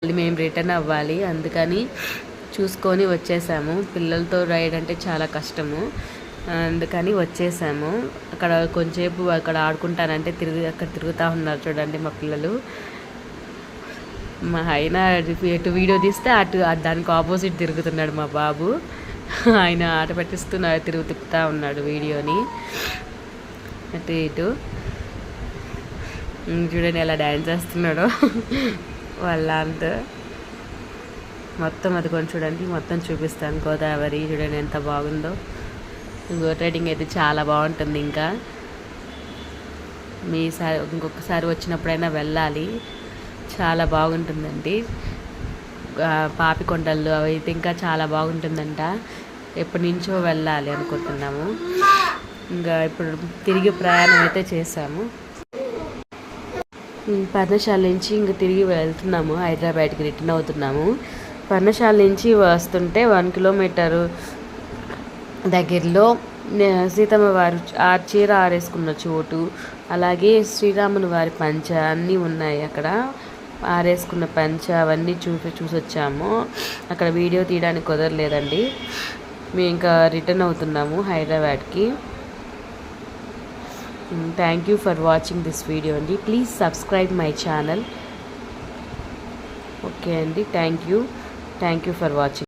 మళ్ళీ మేము రిటర్న్ అవ్వాలి, అందుకని చూసుకొని వచ్చేసాము. పిల్లలతో రైడ్ అంటే చాలా కష్టము, అందుకని వచ్చేసాము. అక్కడ కొంచెంసేపు అక్కడ ఆడుకుంటానంటే అక్కడ తిరుగుతూ ఉన్నారు చూడండి మా పిల్లలు. మా ఆయన ఎటు వీడియో తీస్తే అటు దానికి ఆపోజిట్ తిరుగుతున్నాడు మా బాబు. ఆయన ఆట పట్టిస్తున్నాడు, తిప్పుతూ ఉన్నాడు వీడియోని అటు ఇటు. చూడండి ఎలా డ్యాన్స్ చేస్తున్నాడో వాళ్ళ అంతా. మొత్తం అది కొంచెం చూడండి, మొత్తం చూపిస్తాను. గోదావరి చూడండి ఎంత బాగుందో. బోట్ రైడింగ్ అయితే చాలా బాగుంటుంది. ఇంకా ఇంకొకసారి వచ్చినప్పుడైనా వెళ్ళాలి, చాలా బాగుంటుందండి. పాపికొండలు అవి అయితే ఇంకా చాలా బాగుంటుందంట. ఎప్పటి నుంచో వెళ్ళాలి అనుకుంటున్నాము. ఇంకా ఇప్పుడు తిరిగి ప్రయాణం అయితే చేసాము. పర్ణశాల నుంచి ఇంక తిరిగి వెళ్తున్నాము, హైదరాబాద్కి రిటర్న్ అవుతున్నాము. పర్ణశాల నుంచి వస్తుంటే 1 కిలోమీటరు దగ్గరలో సీతమ్మ వారు చీర ఆరేసుకున్న చోటు, అలాగే శ్రీరాముని వారి పంచ అన్నీ ఉన్నాయి అక్కడ. ఆరేసుకున్న పంచ అవన్నీ చూసొచ్చాము. అక్కడ వీడియో తీయడానికి కుదరలేదండి. మేము ఇంకా రిటర్న్ అవుతున్నాము హైదరాబాద్కి. Thank you for watching this video అండి. Please subscribe my channel. Okay అండి, థ్యాంక్ యూ ఫర్ వాచింగ్.